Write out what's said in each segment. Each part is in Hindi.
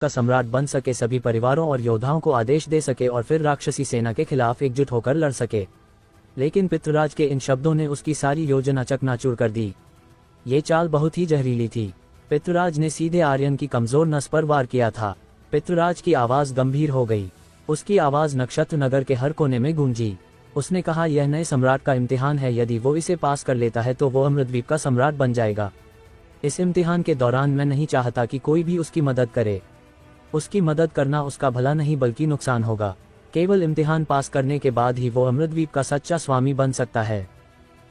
का सम्राट बन सके, सभी परिवारों और योद्धाओं को आदेश दे सके और फिर राक्षसी सेना के खिलाफ एकजुट होकर लड़ सके। लेकिन पितृराज के इन शब्दों ने उसकी सारी योजना चकनाचूर कर दी। ये चाल बहुत ही जहरीली थी। पितृराज ने सीधे आर्यन की कमजोर नस पर वार किया था। पितृराज की आवाज गंभीर हो गई। उसकी आवाज नक्षत्र नगर के हर कोने में गूंजी। उसने कहा, यह नए सम्राट का इम्तिहान है। यदि वो इसे पास कर लेता है तो वो अमृतद्वीप का सम्राट बन जाएगा। इस इम्तिहान के दौरान मैं नहीं चाहता कि कोई भी उसकी मदद करे। उसकी मदद करना उसका भला नहीं बल्कि नुकसान होगा। केवल इम्तिहान पास करने के बाद ही वो अमृतद्वीप का सच्चा स्वामी बन सकता है।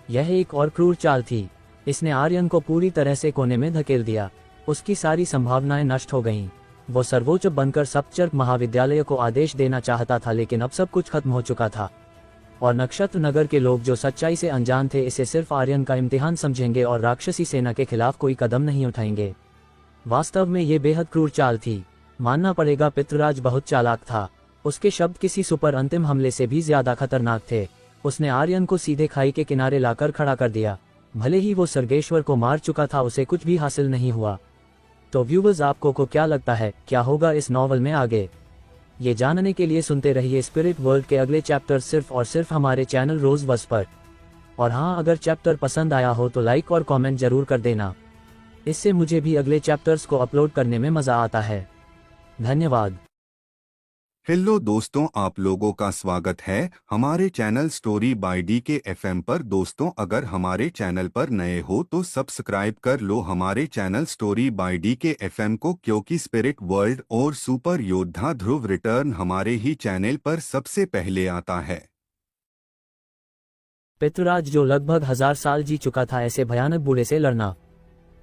यह एक और क्रूर चाल थी। इसने आर्यन को पूरी तरह से कोने में धकेल दिया। उसकी सारी संभावनाएं नष्ट हो गईं। वो सर्वोच्च बनकर सप्तचर्क महाविद्यालय को आदेश देना चाहता था, लेकिन अब सब कुछ खत्म हो चुका था। और नक्षत्र नगर के लोग जो सच्चाई से अनजान थे, इसे सिर्फ आर्यन का इम्तिहान समझेंगे और राक्षसी सेना के खिलाफ कोई कदम नहीं उठाएंगे। वास्तव में ये बेहद क्रूर चाल थी। मानना पड़ेगा, पितृराज बहुत चालाक था। उसके शब्द किसी सुपर अंतिम हमले से भी ज्यादा खतरनाक थे। उसने आर्यन को सीधे खाई के किनारे लाकर खड़ा कर दिया। भले ही वो सर्गेश्वर को मार चुका था, उसे कुछ भी हासिल नहीं हुआ। तो व्यूवर्स, आपको क्या लगता है, क्या होगा इस नॉवल में आगे? ये जानने के लिए सुनते रहिए स्पिरिट वर्ल्ड के अगले चैप्टर सिर्फ और सिर्फ हमारे चैनल रोज बस पर। और हाँ, अगर चैप्टर पसंद आया हो तो लाइक और कमेंट जरूर कर देना। इससे मुझे भी अगले चैप्टर्स को अपलोड करने में मजा आता है। धन्यवाद। हेलो दोस्तों, आप लोगों का स्वागत है हमारे channel story by DK FM पर। दोस्तों, अगर हमारे चैनल पर नए हो तो सब्सक्राइब कर लो हमारे channel story by DK FM को, क्योंकि स्पिरिट वर्ल्ड और सुपर योद्धा ध्रुव रिटर्न हमारे ही चैनल पर सबसे पहले आता है। पितृराज, जो लगभग 1000 साल जी चुका था, ऐसे भयानक बूढ़े से लड़ना।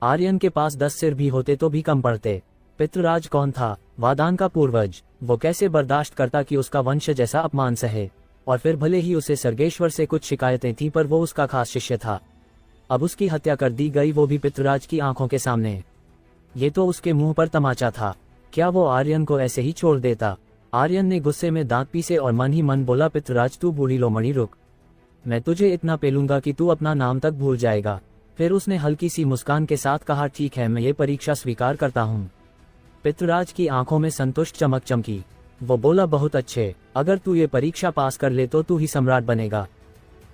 आर्यन के पास 10 सिर भी होते तो भी कम पड़ते। पितृराज कौन था? वादान का पूर्वज। वो कैसे बर्दाश्त करता कि उसका वंश जैसा अपमान सहे? और फिर भले ही उसे सर्गेश्वर से कुछ शिकायतें थीं, पर वो उसका खास शिष्य था। अब उसकी हत्या कर दी गई, वो भी पितृराज की आंखों के सामने। ये तो उसके मुंह पर तमाचा था। क्या वो आर्यन को ऐसे ही छोड़ देता? आर्यन ने गुस्से में दांत पीसे और मन ही मन बोला, पितृराज तू बूढ़ी लोमड़ी रुक, मैं तुझे इतना पेलूंगा कि तू अपना नाम तक भूल जाएगा। फिर उसने हल्की सी मुस्कान के साथ कहा, ठीक है, मैं ये परीक्षा स्वीकार करता हूँ। पितृराज की आंखों में संतुष्ट चमक चमकी। वो बोला, बहुत अच्छे, अगर तू ये परीक्षा पास कर ले तो तू ही सम्राट बनेगा।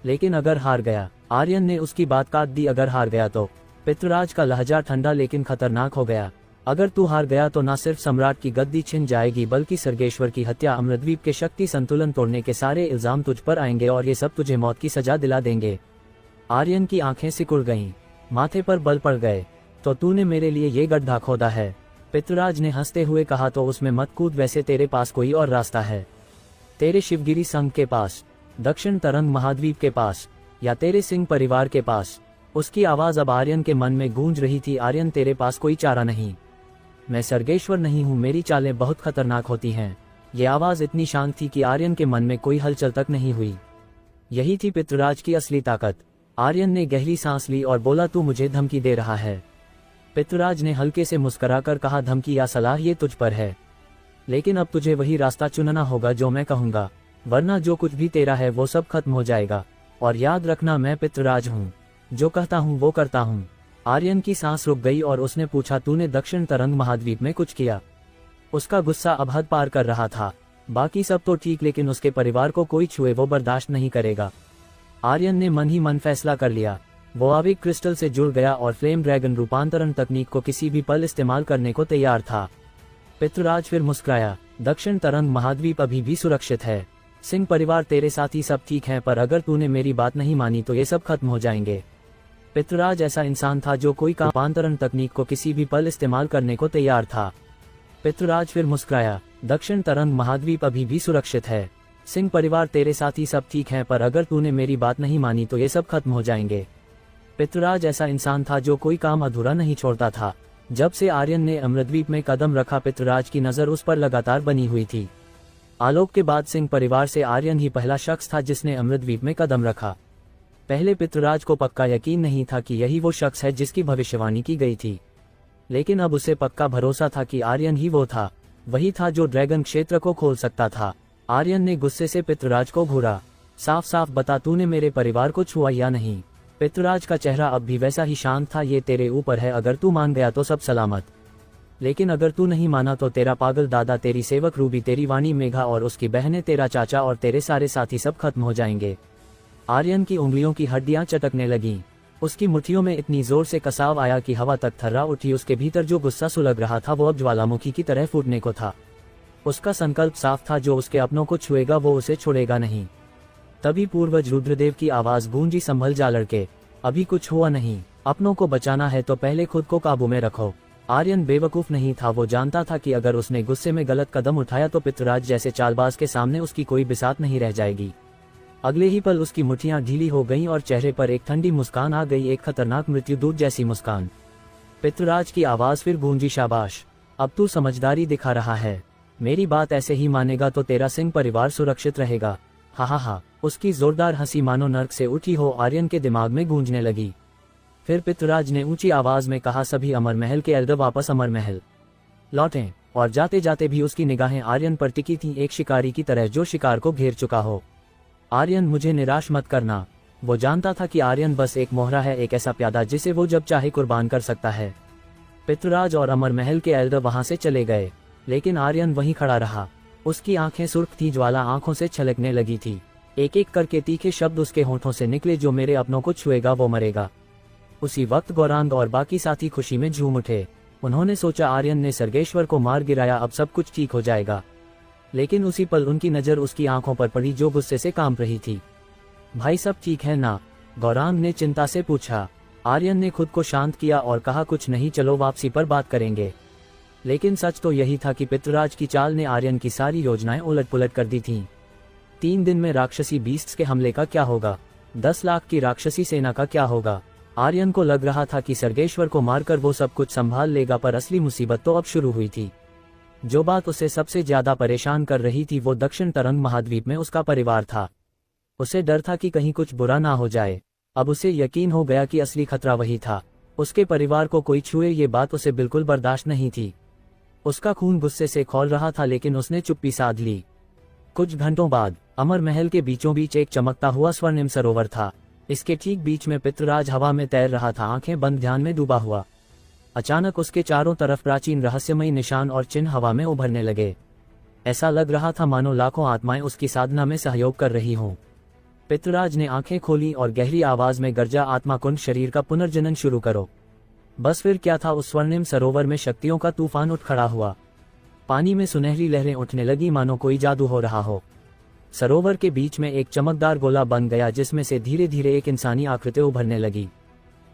लेकिन अगर हार गया? आर्यन ने उसकी बात काट दी। अगर हार गया तो? पितृराज का लहजा ठंडा लेकिन खतरनाक हो गया। अगर तू हार गया तो न सिर्फ सम्राट की गद्दी छिन जाएगी, बल्कि सर्गेश्वर की हत्या, अमृतद्वीप के शक्ति संतुलन तोड़ने के सारे इल्जाम तुझ पर आएंगे और ये सब तुझे मौत की सजा दिला देंगे। आर्यन की आंखें सिकुड़ गईं, माथे पर बल पड़ गए। तो तूने मेरे लिए ये गड्ढा खोदा है? पितृराज ने हंसते हुए कहा, तो उसमें मत कूद, वैसे तेरे पास कोई और रास्ता है। तेरे शिवगिरी संघ के पास, दक्षिण तरंग महाद्वीप के पास, या तेरे सिंह परिवार के पास? उसकी आवाज अब आर्यन के मन में गूंज रही थी। आर्यन, तेरे पास कोई चारा नहीं। मैं सर्गेश्वर नहीं हूँ, मेरी चालें बहुत खतरनाक होती हैं। ये आवाज इतनी शांत थी कि आर्यन के मन में कोई हलचल तक नहीं हुई। यही थी पितृराज की असली ताकत। आर्यन ने गहरी सांस ली और बोला, तू मुझे धमकी दे रहा है? पितृराज ने हल्के से मुस्कुराकर कहा, धमकी या सलाह ये तुझ पर है, लेकिन अब तुझे वही रास्ता चुनना होगा जो मैं कहूंगा, वरना जो कुछ भी तेरा है वो सब खत्म हो जाएगा। और याद रखना, मैं पितृराज हूँ, जो कहता हूँ वो करता हूँ। आर्यन की सांस रुक गई और उसने पूछा, तूने दक्षिण तरंग महाद्वीप में कुछ किया? उसका गुस्सा अब हद पार कर रहा था। बाकी सब तो ठीक, लेकिन उसके परिवार को कोई छुए वो बर्दाश्त नहीं करेगा। आर्यन ने मन ही मन फैसला कर लिया। वो आविक क्रिस्टल से जुड़ गया और फ्लेम ड्रैगन रूपांतरण तकनीक को किसी भी पल इस्तेमाल करने को तैयार था। पितृराज फिर मुस्कुराया, दक्षिण तरंग महाद्वीप अभी भी सुरक्षित है। सिंह परिवार तेरे साथ ही सब ठीक है, पर अगर तूने मेरी बात नहीं मानी तो ये सब खत्म हो जाएंगे। पितृराज ऐसा इंसान था जो कोई रूपांतरण तकनीक को किसी भी पल इस्तेमाल करने को तैयार था। पितृराज फिर मुस्कुराया, दक्षिण तरंग महाद्वीप अभी भी सुरक्षित है। सिंह परिवार तेरे साथ ही सब ठीक है, पर अगर तूने मेरी बात नहीं मानी तो ये सब खत्म हो जाएंगे। पितृराज ऐसा इंसान था जो कोई काम अधूरा नहीं छोड़ता था। जब से आर्यन ने अमृतद्वीप में कदम रखा, पितृराज की नजर उस पर लगातार बनी हुई थी। आलोक के बाद सिंह परिवार से आर्यन ही पहला शख्स था जिसने अमृतद्वीप में कदम रखा। पहले पितृराज को पक्का यकीन नहीं था कि यही वो शख्स है जिसकी भविष्यवाणी की गई थी, लेकिन अब उसे पक्का भरोसा था कि आर्यन ही वो था। वही था जो ड्रैगन क्षेत्र को खोल सकता था। आर्यन ने गुस्से से पितृराज को घूरा, साफ साफ बता, तूने मेरे परिवार को छुआ या नहीं? पितृराज का चेहरा अब भी वैसा ही शांत था। ये तेरे ऊपर है, अगर तू मान गया तो सब सलामत, लेकिन अगर तू नहीं माना तो तेरा पागल दादा, तेरी सेवक रूबी, तेरी वाणी मेघा और उसकी बहनें, तेरा चाचा और तेरे सारे साथी सब खत्म हो जाएंगे। आर्यन की उंगलियों की हड्डियां चटकने लगीं। उसकी मुट्ठियों में इतनी जोर से कसाव आया कि हवा तक थर्रा उठी। उसके भीतर जो गुस्सा सुलग रहा था वो अब ज्वालामुखी की तरह फूटने को था। उसका संकल्प साफ था, जो उसके अपनों को छुएगा वो उसे छोड़ेगा नहीं। तभी पूर्वज रुद्रदेव की आवाज गूंजी, संभल जा लड़के, अभी कुछ हुआ नहीं, अपनों को बचाना है तो पहले खुद को काबू में रखो। आर्यन बेवकूफ नहीं था, वो जानता था कि अगर उसने गुस्से में गलत कदम उठाया तो पितृराज जैसे चालबाज के सामने उसकी कोई बिसात नहीं रह जाएगी। अगले ही पल उसकी मुट्ठियां ढीली हो गईं और चेहरे पर एक ठंडी मुस्कान आ गई, एक खतरनाक मृत्युदूत जैसी मुस्कान। पितृराज की आवाज फिर गूंजी, शाबाश, अब तू समझदारी दिखा रहा है, मेरी बात ऐसे ही मानेगा तो तेरा सिंह परिवार सुरक्षित रहेगा। हा हा हा। उसकी जोरदार हंसी मानो नर्क से उठी हो आर्यन के दिमाग में गूंजने लगी। फिर पितृराज ने ऊंची आवाज में कहा, सभी अमर महल के एल्डर वापस अमर महल लौटें। और जाते जाते भी उसकी निगाहें आर्यन पर टिकी थीं, एक शिकारी की तरह जो शिकार को घेर चुका हो। आर्यन, मुझे निराश मत करना। वो जानता था कि आर्यन बस एक मोहरा है, एक ऐसा प्यादा जिसे वो जब चाहे कुर्बान कर सकता है। पितृराज और अमर महल के एल्डर वहां से चले गए, लेकिन आर्यन वहीं खड़ा रहा। उसकी आंखें सुर्ख थी, ज्वाला आंखों से छलकने लगी थी। एक एक करके तीखे शब्द उसके होठों से निकले, जो मेरे अपनों को छुएगा वो मरेगा। उसी वक्त गौरांग और बाकी साथी खुशी में झूम उठे। उन्होंने सोचा आर्यन ने सर्गेश्वर को मार गिराया, अब सब कुछ ठीक हो जाएगा। लेकिन उसी पल उनकी नजर उसकी आंखों पर पड़ी, जो गुस्से से कांप रही थी। भाई सब ठीक है ना? गौरांग ने चिंता से पूछा। आर्यन ने खुद को शांत किया और कहा, कुछ नहीं, चलो वापसी पर बात करेंगे। लेकिन सच तो यही था कि पितृराज की चाल ने आर्यन की सारी योजनाएं उलट पुलट कर दी थीं। 3 दिन में राक्षसी बीस्ट्स के हमले का क्या होगा? 10 लाख की राक्षसी सेना का क्या होगा? आर्यन को लग रहा था कि सर्गेश्वर को मारकर वो सब कुछ संभाल लेगा, पर असली मुसीबत तो अब शुरू हुई थी। जो बात उसे सबसे ज्यादा परेशान कर रही थी वो दक्षिण तरंग महाद्वीप में उसका परिवार था। उसे डर था कि कहीं कुछ बुरा ना हो जाए। अब उसे यकीन हो गया कि असली खतरा वही था। उसके परिवार को कोई छुए, ये बात उसे बिल्कुल बर्दाश्त नहीं थी। उसका खून गुस्से से खौल रहा था, लेकिन उसने चुप्पी साध ली। कुछ घंटों बाद अमर महल के बीचों बीच एक चमकता हुआ स्वर्णिम सरोवर था। इसके ठीक बीच में पितृराज हवा में तैर रहा था, आंखें बंद, ध्यान में डूबा हुआ। अचानक उसके चारों तरफ प्राचीन रहस्यमयी निशान और चिन्ह हवा में उभरने लगे। ऐसा लग रहा था मानो लाखों आत्माएं उसकी साधना में सहयोग कर रही हों। पितृराज ने आंखें खोली और गहरी आवाज में गर्जा, आत्मा कुंड, शरीर का पुनर्जनन शुरू करो। बस फिर क्या था, उस स्वर्णिम सरोवर में शक्तियों का तूफान उठ खड़ा हुआ। पानी में सुनहरी लहरें उठने लगी, मानो कोई जादू हो रहा हो। सरोवर के बीच में एक चमकदार गोला बन गया, जिसमें से धीरे धीरे एक इंसानी आकृति उभरने लगी।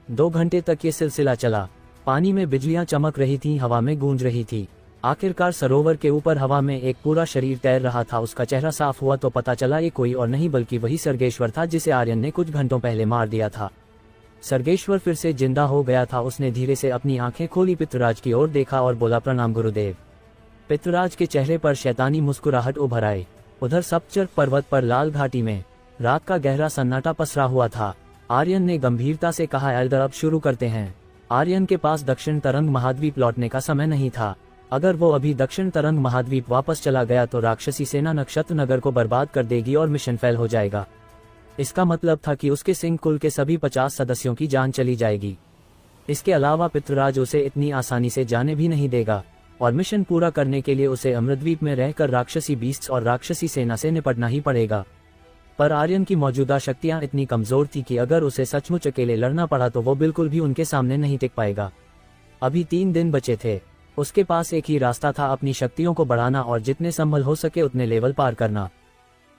2 घंटे तक ये सिलसिला चला। पानी में बिजलियां चमक रही थीं, हवा में गूंज रही थी। आखिरकार सरोवर के ऊपर हवा में एक पूरा शरीर तैर रहा था। उसका चेहरा साफ हुआ तो पता चला ये कोई और नहीं बल्कि वही सर्गेश्वर था, जिसे आर्यन ने कुछ घंटों पहले मार दिया था। सर्गेश्वर फिर से जिंदा हो गया था। उसने धीरे से अपनी आंखें खोली, पितृराज की ओर देखा और बोला, प्रणाम गुरुदेव। पितृराज के चेहरे पर शैतानी मुस्कुराहट उभर आई। उधर सप्तचर पर्वत पर लाल घाटी में रात का गहरा सन्नाटा पसरा हुआ था। आर्यन ने गंभीरता से कहा, एल्डर अब शुरू करते हैं। आर्यन के पास दक्षिण तरंग महाद्वीप लौटने का समय नहीं था। अगर वो अभी दक्षिण तरंग महाद्वीप वापस चला गया तो राक्षसी सेना नक्षत्र नगर को बर्बाद कर देगी और मिशन फेल हो जाएगा। इसका मतलब था कि उसके सिंह कुल के सभी 50 सदस्यों की जान चली जाएगी। इसके अलावा पितृराज उसे इतनी आसानी से जाने भी नहीं देगा और मिशन पूरा करने के लिए उसे अमृतद्वीप में रहकर राक्षसी बीस्ट्स और राक्षसी सेना से निपटना ही पड़ेगा। पर आर्यन की मौजूदा शक्तियां इतनी कमजोर थी कि अगर उसे सचमुच अकेले लड़ना पड़ा तो वो बिल्कुल भी उनके सामने नहीं टिक पाएगा। अभी 3 दिन बचे थे। उसके पास एक ही रास्ता था, अपनी शक्तियों को बढ़ाना और जितने संभल हो सके उतने लेवल पार करना।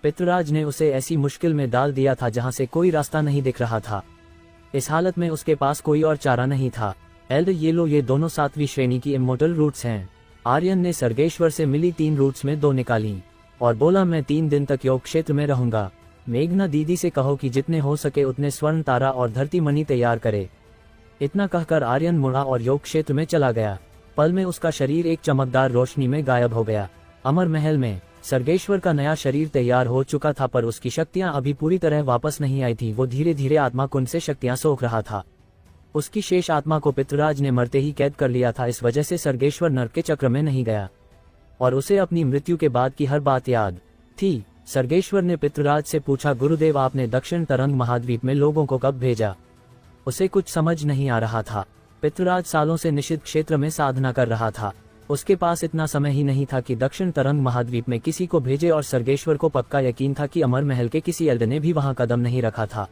पितृराज ने उसे ऐसी मुश्किल में डाल दिया था जहां से कोई रास्ता नहीं दिख रहा था। इस हालत में उसके पास कोई और चारा नहीं था। एल्डर, ये लो, ये दोनों 7वीं श्रेणी की इमोर्टल रूट्स हैं। आर्यन ने सर्गेश्वर से मिली 3 रूट्स में 2 निकाली और बोला, मैं 3 दिन तक योग क्षेत्र में रहूंगा। मेघना दीदी से कहो कि जितने हो सके उतने स्वर्ण तारा और धरती मणि तैयार करे। इतना कहकर आर्यन मुड़ा और योग क्षेत्र में चला गया। पल में उसका शरीर एक चमकदार रोशनी में गायब हो गया। अमर महल में सर्गेश्वर का नया शरीर तैयार हो चुका था, पर उसकी शक्तियां अभी पूरी तरह वापस नहीं आई थी। वो धीरे धीरे आत्मा कुंड से शक्तियां सोख रहा था। उसकी शेष आत्मा को पितृराज ने मरते ही कैद कर लिया था। इस वजह से सर्गेश्वर नर्क के चक्र में नहीं गया और उसे अपनी मृत्यु के बाद की हर बात याद थी। सर्गेश्वर ने पितृराज से पूछा, गुरुदेव, आपने दक्षिण तरंग महाद्वीप में लोगों को कब भेजा? उसे कुछ समझ नहीं आ रहा था। पितृराज सालों से निषिद्ध क्षेत्र में साधना कर रहा था। उसके पास इतना समय ही नहीं था कि दक्षिण तरंग महाद्वीप में किसी को भेजे और सर्गेश्वर को पक्का यकीन था कि अमर महल के किसी एल्डर ने भी वहां कदम नहीं रखा था।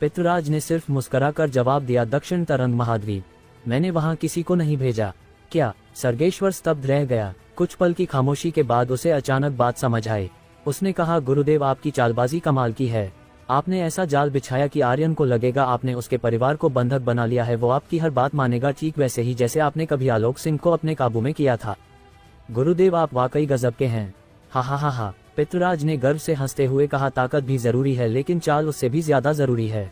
पितृराज ने सिर्फ मुस्कुराकर जवाब दिया, दक्षिण तरंग महाद्वीप, मैंने वहां किसी को नहीं भेजा। क्या? सर्गेश्वर स्तब्ध रह गया। कुछ पल की खामोशी के बाद उसे अचानक बात समझ आई। उसने कहा, गुरुदेव, आपकी चालबाजी कमाल की है। आपने ऐसा जाल बिछाया कि आर्यन को लगेगा आपने उसके परिवार को बंधक बना लिया है। वो आपकी हर बात मानेगा, ठीक वैसे ही जैसे आपने कभी आलोक सिंह को अपने काबू में किया था। गुरुदेव, आप वाकई गजब के हैं। हा हा हा हा, पितृराज ने गर्व से हंसते हुए कहा, ताकत भी जरूरी है लेकिन चाल उससे भी ज्यादा जरूरी है।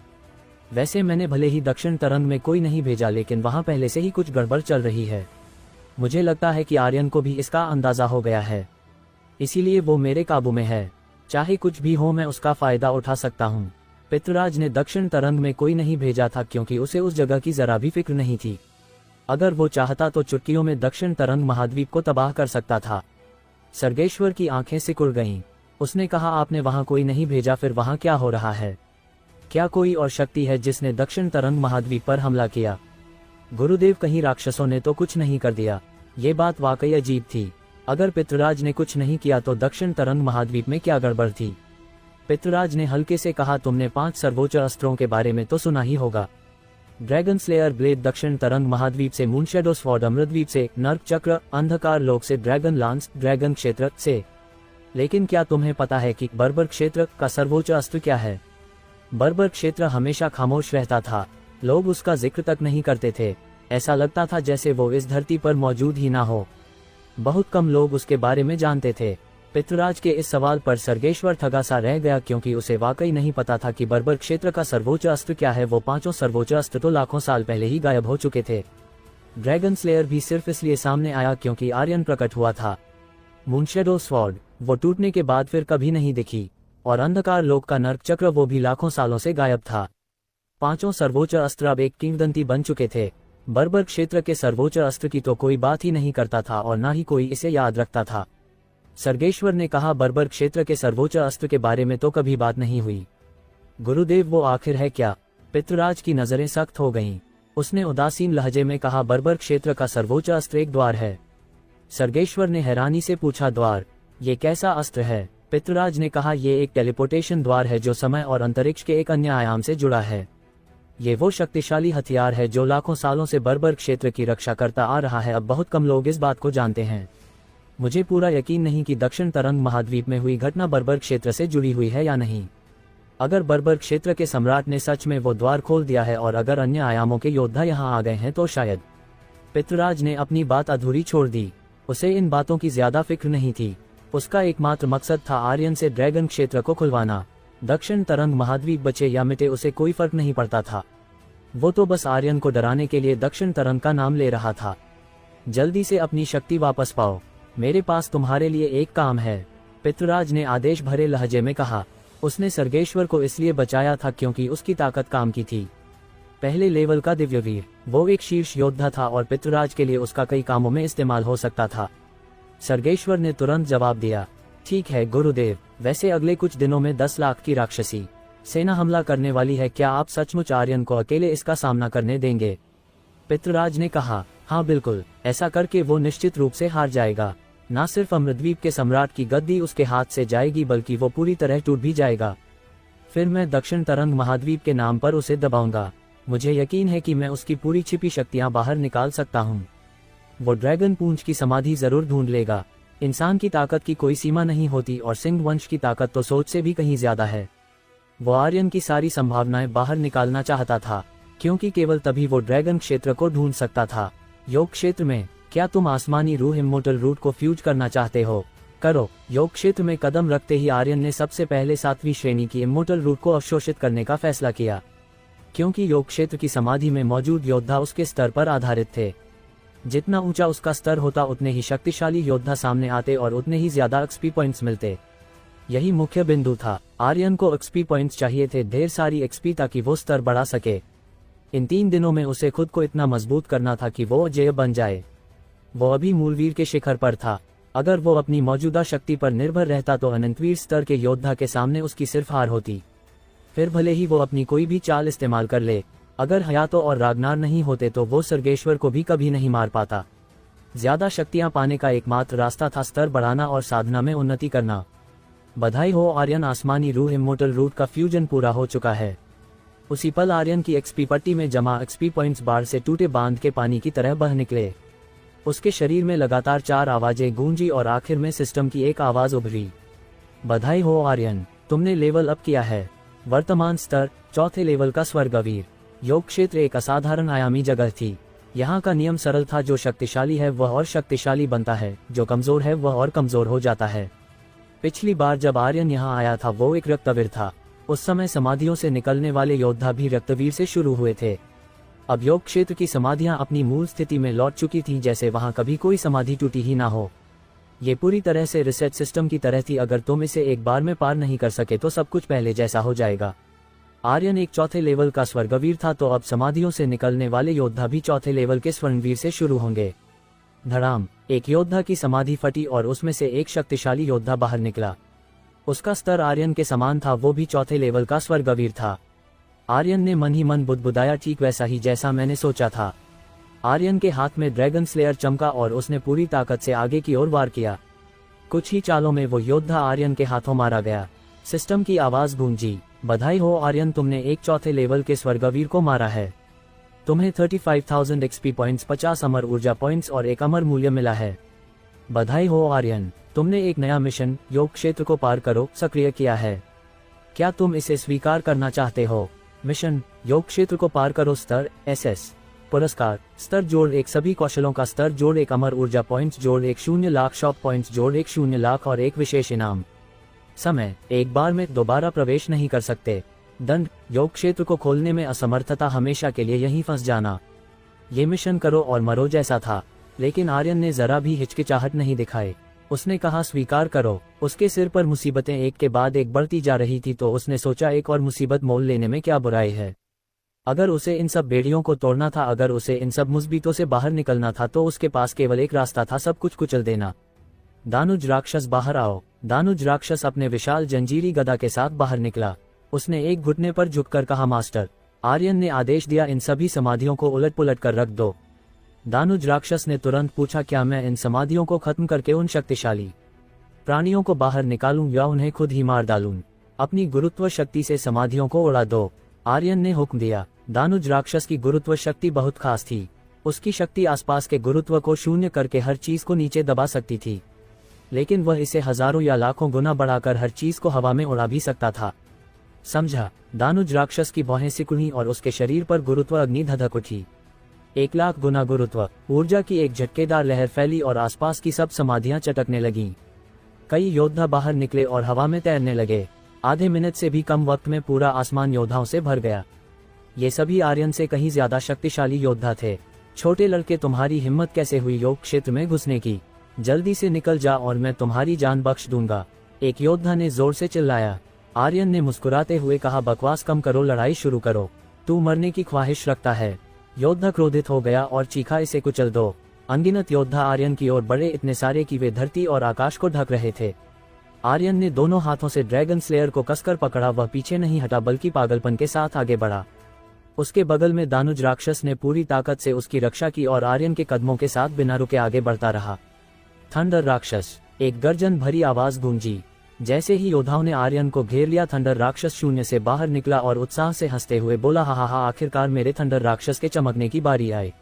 वैसे मैंने भले ही दक्षिण तरंग में कोई नहीं भेजा, लेकिन वहां पहले से ही कुछ गड़बड़ चल रही है। मुझे लगता है कि आर्यन को भी इसका अंदाजा हो गया है, इसीलिए वो मेरे काबू में है। चाहे कुछ भी हो, मैं उसका फायदा उठा सकता हूँ। पितृराज ने दक्षिण तरंग में कोई नहीं भेजा था क्योंकि उसे उस जगह की जरा भी फिक्र नहीं थी। अगर वो चाहता तो चुटकियों में दक्षिण तरंग महाद्वीप को तबाह कर सकता था। सर्गेश्वर की आंखें सिकुड़ गईं। उसने कहा, आपने वहां कोई नहीं भेजा, फिर वहां क्या हो रहा है? क्या कोई और शक्ति है जिसने दक्षिण तरंग महाद्वीप पर हमला किया? गुरुदेव, कहीं राक्षसों ने तो कुछ नहीं कर दिया? ये बात वाकई अजीब थी। अगर पितृराज ने कुछ नहीं किया तो दक्षिण तरंग महाद्वीप में क्या गड़बड़ थी? पितृराज ने हल्के से कहा, तुमने 5 सर्वोच्च अस्त्रों के बारे में तो सुना ही होगा। ड्रैगन स्लेयर ब्लेड दक्षिण तरंग महाद्वीप से, मून शैडो स्वॉर्ड अमृतद्वीप से, नर्क चक्र अंधकार लोक से, ड्रैगन लांस ड्रैगन क्षेत्र से। लेकिन क्या तुम्हें पता है कि बर्बर क्षेत्र का सर्वोच्च अस्त्र क्या है? बर्बर क्षेत्र हमेशा खामोश रहता था। लोग उसका जिक्र तक नहीं करते थे। ऐसा लगता था जैसे वो इस धरती पर मौजूद ही ना हो। बहुत कम लोग उसके बारे में जानते थे। पितृराज के इस सवाल पर सर्गेश्वर ठगा सा रह गया क्योंकि उसे वाकई नहीं पता था कि बर्बर क्षेत्र का सर्वोच्च अस्त्र क्या है। वो 5 सर्वोच्च अस्त्र तो लाखों साल पहले ही गायब हो चुके थे। ड्रैगन स्लेयर भी सिर्फ इसलिए सामने आया क्योंकि आर्यन प्रकट हुआ था। मूनशेडो स्वॉर्ड वो टूटने के बाद फिर कभी नहीं दिखी, और अंधकार लोक का नर्क चक्र वो भी लाखों सालों से गायब था। 5 सर्वोच्च अस्त्र अब एक किंवदंती बन चुके थे। बर्बर क्षेत्र के सर्वोच्च अस्त्र की तो कोई बात ही नहीं करता था और ना ही कोई इसे याद रखता था। सर्गेश्वर ने कहा, बर्बर क्षेत्र के सर्वोच्च अस्त्र के बारे में तो कभी बात नहीं हुई। गुरुदेव, वो आखिर है क्या? पितृराज की नजरें सख्त हो गईं। उसने उदासीन लहजे में कहा, बर्बर क्षेत्र का सर्वोच्च अस्त्र एक द्वार है। सर्गेश्वर ने हैरानी से पूछा, द्वार? ये कैसा अस्त्र है? पितृराज ने कहा, ये एक टेलीपोर्टेशन द्वार है जो समय और अंतरिक्ष के एक अन्य आयाम से जुड़ा है। ये वो शक्तिशाली हथियार है जो लाखों सालों से बर्बर क्षेत्र की रक्षा करता आ रहा है। अब बहुत कम लोग इस बात को जानते हैं। मुझे पूरा यकीन नहीं कि दक्षिण तरंग महाद्वीप में हुई घटना बर्बर क्षेत्र से जुड़ी हुई है या नहीं। अगर बर्बर क्षेत्र के सम्राट ने सच में वो द्वार खोल दिया है और अगर अन्य आयामों के योद्धा यहाँ आ गए हैं तो शायद। पितृराज ने अपनी बात अधूरी छोड़ दी। उसे इन बातों की ज्यादा फिक्र नहीं थी। उसका एकमात्र मकसद था आर्यन से ड्रैगन क्षेत्र को खुलवाना। दक्षिण तरंग महाद्वीप बचे या मिटे उसे कोई फर्क नहीं पड़ता था। वो तो बस आर्यन को डराने के लिए दक्षिण तरंग का नाम ले रहा था। जल्दी से अपनी शक्ति वापस पाओ, मेरे पास तुम्हारे लिए एक काम है, पितृराज ने आदेश भरे लहजे में कहा। उसने सर्गेश्वर को इसलिए बचाया था क्योंकि उसकी ताकत काम की थी। पहले लेवल का दिव्यवीर, वो एक शीर्ष योद्धा था और पितृराज के लिए उसका कई कामों में इस्तेमाल हो सकता था। सर्गेश्वर ने तुरंत जवाब दिया, ठीक है गुरुदेव, वैसे अगले कुछ दिनों में 10 लाख की राक्षसी सेना हमला करने वाली है। क्या आप सचमुच आर्यन को अकेले इसका सामना करने देंगे? पितृराज ने कहा, हाँ बिल्कुल, ऐसा करके वो निश्चित रूप से हार जाएगा। न सिर्फ अमृतद्वीप के सम्राट की गद्दी उसके हाथ से जाएगी बल्कि वो पूरी तरह टूट भी जाएगा। फिर मैं दक्षिण तरंग महाद्वीप के नाम पर उसे दबाऊंगा। मुझे यकीन है कि मैं उसकी पूरी छिपी शक्तियां बाहर निकाल सकता हूँ। वो ड्रैगन पूंछ की समाधि जरूर ढूंढ लेगा। इंसान की ताकत की कोई सीमा नहीं होती और सिंह वंश की ताकत तो सोच से भी कहीं ज्यादा है। वो आर्यन की सारी संभावनाएं बाहर निकालना चाहता था क्योंकि केवल तभी वो ड्रैगन क्षेत्र को ढूंढ सकता था। योग क्षेत्र में क्या तुम आसमानी रूह इम्मोर्टल रूट को फ्यूज करना चाहते हो? करो। योग क्षेत्र में कदम रखते ही आर्यन ने सबसे पहले 7वीं श्रेणी की इम्मोर्टल रूट को अवशोषित करने का फैसला किया क्योंकि योग क्षेत्र की समाधि में मौजूद योद्धा उसके स्तर पर आधारित थे। जितना ऊंचा उसका स्तर होता उतने ही शक्तिशाली योद्धा सामने आते और उतने ही ज्यादा एक्सपी पॉइंट्स मिलते। यही मुख्य बिंदु था। आर्यन को एक्सपी पॉइंट्स चाहिए थे, ढेर सारी एक्सपी, ताकि वो स्तर बढ़ा सके। इन 3 दिनों में उसे खुद को इतना मजबूत करना था कि वो अजेय बन जाए। वो अभी मूलवीर के शिखर पर था। अगर वो अपनी मौजूदा शक्ति पर निर्भर रहता तो अनंतवीर स्तर के योद्धा के सामने उसकी सिर्फ हार होती। फिर भले ही वो अपनी कोई भी चाल इस्तेमाल कर ले, अगर हयातो और रागनार नहीं होते तो वो सर्गेश्वर को भी कभी नहीं मार पाता। ज्यादा शक्तियां पाने का एकमात्र रास्ता था स्तर बढ़ाना और साधना में उन्नति करना। बधाई हो आर्यन, आसमानी रूह इमोर्टल रूट का फ्यूजन पूरा हो चुका है। उसी पल आर्यन की एक्सपी पट्टी में जमा एक्सपी पॉइंट्स बाढ़ से टूटे बांध के पानी की तरह बह निकले। उसके शरीर में लगातार 4 आवाजें गूंजी और आखिर में सिस्टम की एक आवाज उभरी। बधाई हो आर्यन, तुमने लेवल अप किया है। वर्तमान स्तर 4थे लेवल का स्वर्गवीर। योग क्षेत्र एक असाधारण आयामी जगह थी। यहाँ का नियम सरल था, जो शक्तिशाली है वह और शक्तिशाली बनता है, जो कमजोर है वह और कमजोर हो जाता है। पिछली बार जब आर्यन यहाँ आया था वो एक रक्तवीर था। उस समय समाधियों से निकलने वाले योद्धा भी रक्तवीर से शुरू हुए थे। अब योग क्षेत्र की समाधियां अपनी मूल स्थिति में लौट चुकी थीं, जैसे वहां कभी कोई समाधि टूटी ही ना हो। ये पूरी तरह से रिसेट सिस्टम की तरह थी। अगर तुम इसे एक बार में पार नहीं कर सके तो सब कुछ पहले जैसा हो जाएगा। आर्यन एक 4थे लेवल का स्वर्गवीर था, तो अब समाधियों से निकलने वाले योद्धा भी 4थे लेवल के स्वर्णवीर से शुरू होंगे। धड़ाम, एक योद्धा की समाधि फटी और उसमें से एक शक्तिशाली योद्धा बाहर निकला। उसका स्तर आर्यन के समान था, वो भी 4थे लेवल का स्वर्गवीर था। आर्यन ने मन ही मन बुदबुदाया, ठीक वैसा ही जैसा मैंने सोचा था। आर्यन के हाथ में ड्रैगन स्लेयर चमका और उसने पूरी ताकत से आगे की ओर वार किया। कुछ ही चालों में वो योद्धा आर्यन के हाथों मारा गया। सिस्टम की आवाज गूंजी। बधाई हो आर्यन, तुमने एक 4थे लेवल के स्वर्गवीर को मारा है। तुम्हें 35,000 एक्सपी पॉइंट्स, 50 अमर ऊर्जा पॉइंट्स और एक अमर मूल्य मिला है। बधाई हो आर्यन, तुमने एक नया मिशन योग क्षेत्र को पार करो सक्रिय किया है। क्या तुम इसे स्वीकार करना चाहते हो? मिशन योग क्षेत्र को पार करो स्तर SS। पुरस्कार स्तर जोड़ 1, सभी कौशलों का स्तर जोड़ 1, अमर ऊर्जा पॉइंट्स जोड़ 1, 0 लाख शॉप पॉइंट्स जोड़ 1, 0 लाख और एक विशेष इनाम। समय एक बार में दोबारा प्रवेश नहीं कर सकते। दंड योग क्षेत्र को खोलने में असमर्थता, हमेशा के लिए यहीं फंस जाना। ये मिशन करो और मरो जैसा था, लेकिन आर्यन ने जरा भी हिचकिचाहट नहीं दिखाई। उसने कहा स्वीकार करो। उसके सिर पर मुसीबतें एक के बाद एक बढ़ती जा रही थी, तो उसने सोचा एक और मुसीबत मोल लेने में क्या बुराई है। अगर उसे इन सब बेड़ियों को तोड़ना था, अगर उसे इन सब मुसीबतों से बाहर निकलना था, तो उसके पास केवल एक रास्ता था, सब कुछ कुचल देना। दानुज राक्षस बाहर आओ। दानुज राक्षस अपने विशाल जंजीरी गदा के साथ बाहर निकला। उसने एक घुटने पर झुककर कहा मास्टर। आर्यन ने आदेश दिया, इन सभी समाधियों को उलट पुलट कर रख दो। दानुज राक्षस ने तुरंत पूछा, क्या मैं इन समाधियों को खत्म करके उन शक्तिशाली प्राणियों को बाहर निकालूं या उन्हें खुद ही मार डालूं? अपनी गुरुत्व शक्ति से समाधियों को उड़ा दो, आर्यन ने हुक्म दिया। दानुज राक्षस की गुरुत्व शक्ति बहुत खास थी। उसकी शक्ति आसपास के गुरुत्व को शून्य करके हर चीज को नीचे दबा सकती थी, लेकिन वह इसे हजारों या लाखों गुना बढ़ाकर हर चीज को हवा में उड़ा भी सकता था। समझा? दानुज राक्षस की भौहें सिकुड़ी और उसके शरीर पर गुरुत्व अग्नि धधक उठी। 1 लाख गुना गुरुत्व ऊर्जा की एक झटकेदार लहर फैली और आसपास की सब समाधियां चटकने लगीं। कई योद्धा बाहर निकले और हवा में तैरने लगे। आधे मिनट से भी कम वक्त में पूरा आसमान योद्धाओं से भर गया। ये सभी आर्यन से कहीं ज्यादा शक्तिशाली योद्धा थे। छोटे लड़के, तुम्हारी हिम्मत कैसे हुई योग क्षेत्र में घुसने की? जल्दी से निकल जा और मैं तुम्हारी जान बख्श दूंगा, एक योद्धा ने जोर से चिल्लाया। आर्यन ने मुस्कुराते हुए कहा, बकवास कम करो, लड़ाई शुरू करो। तू मरने की ख्वाहिश रखता है? योद्धा क्रोधित हो गया और चीखा, इसे कुचल दो। अनगिनत योद्धा आर्यन की ओर बढ़े, इतने सारे कि वे धरती और आकाश को ढक रहे थे। आर्यन ने दोनों हाथों से ड्रैगन स्लेयर को कसकर पकड़ा। वह पीछे नहीं हटा बल्कि पागलपन के साथ आगे बढ़ा। उसके बगल में दानुज राक्षस ने पूरी ताकत से उसकी रक्षा की और आर्यन के कदमों के साथ बिना रुके आगे बढ़ता रहा। थंडर राक्षस, एक गर्जन भरी आवाज गूंजी। जैसे ही योद्धाओं ने आर्यन को घेर लिया, थंडर राक्षस शून्य से बाहर निकला और उत्साह से हंसते हुए बोला, हा हा हा, आखिरकार मेरे थंडर राक्षस के चमकने की बारी आई।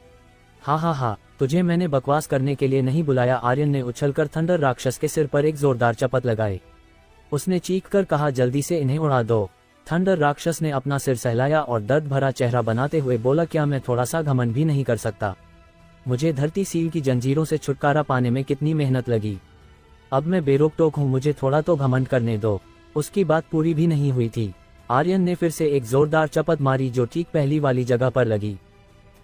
हा हा हा, तुझे मैंने बकवास करने के लिए नहीं बुलाया। आर्यन ने उछलकर थंडर राक्षस के सिर पर एक जोरदार चपत लगाई। उसने चीखकर कहा, जल्दी से इन्हें उड़ा दो। थंडर राक्षस ने अपना सिर सहलाया और दर्द भरा चेहरा बनाते हुए बोला, क्या मैं थोड़ा सा घमंड भी नहीं कर सकता? मुझे धरती सील की जंजीरों से छुटकारा पाने में कितनी मेहनत लगी। अब मैं बेरोक टोक हूँ, मुझे थोड़ा तो घमंड करने दो। उसकी बात पूरी भी नहीं हुई थी। आर्यन ने फिर से एक जोरदार चपत मारी जो ठीक पहली वाली जगह पर लगी।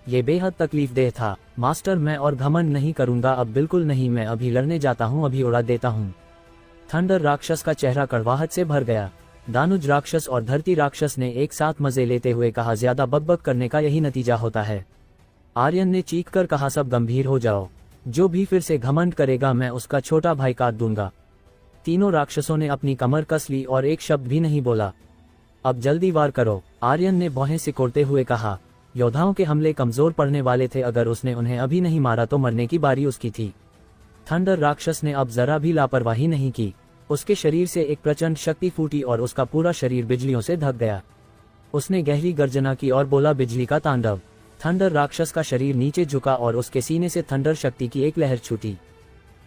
ये बेहद तकलीफदेह था। मास्टर, मैं और घमंड नहीं करूंगा, अब बिल्कुल नहीं। मैं अभी लड़ने जाता हूँ, अभी उड़ा देता हूँ। थंडर राक्षस का चेहरा कड़वाहट से भर गया। दानुज राक्षस और धरती राक्षस ने एक साथ मजे लेते हुए कहा, ज्यादा बकबक करने का यही नतीजा होता है। आर्यन ने चीखकर कहा, सब गंभीर हो जाओ। जो भी फिर से घमंड करेगा मैं उसका छोटा भाई काट दूंगा। तीनों राक्षसों ने अपनी कमर कस ली और एक शब्द भी नहीं बोला। अब जल्दी वार करो, आर्यन ने भौहें सिकोड़ते हुए कहा। योद्धाओं के हमले कमजोर पड़ने वाले थे, अगर उसने उन्हें अभी नहीं मारा तो मरने की बारी उसकी थी। थंडर राक्षस ने अब जरा भी लापरवाही नहीं की। उसके शरीर से एक प्रचंड शक्ति फूटी और उसका पूरा शरीर बिजलियों से ढक गया। उसने गहरी गर्जना की और बोला, बिजली का तांडव। थंडर राक्षस का शरीर नीचे झुका और उसके सीने से थंडर शक्ति की एक लहर छूटी।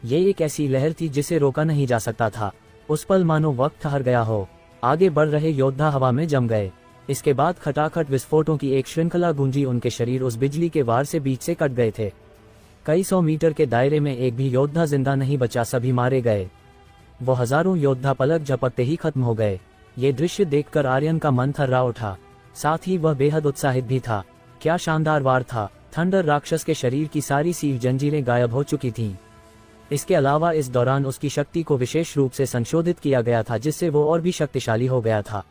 ये एक ऐसी लहर थी जिसे रोका नहीं जा सकता था। उस पल मानो वक्त ठहर गया हो। आगे बढ़ रहे योद्धा हवा में जम गए। इसके बाद खटाखट विस्फोटों की एक श्रृंखला गूंजी। उनके शरीर उस बिजली के वार से बीच से कट गए थे। कई 100 मीटर के दायरे में एक भी योद्धा जिंदा नहीं बचा, सभी मारे गए। वो हजारों योद्धा पलक झपकते ही खत्म हो गए। ये दृश्य देखकर आर्यन का मन थर्रा उठा, साथ ही वह बेहद उत्साहित भी था। क्या शानदार वार था। थंडर राक्षस के शरीर की सारी सील जंजीरें गायब हो चुकी थीं। इसके अलावा इस दौरान उसकी शक्ति को विशेष रूप से संशोधित किया गया था, जिससे वो और भी शक्तिशाली हो गया था।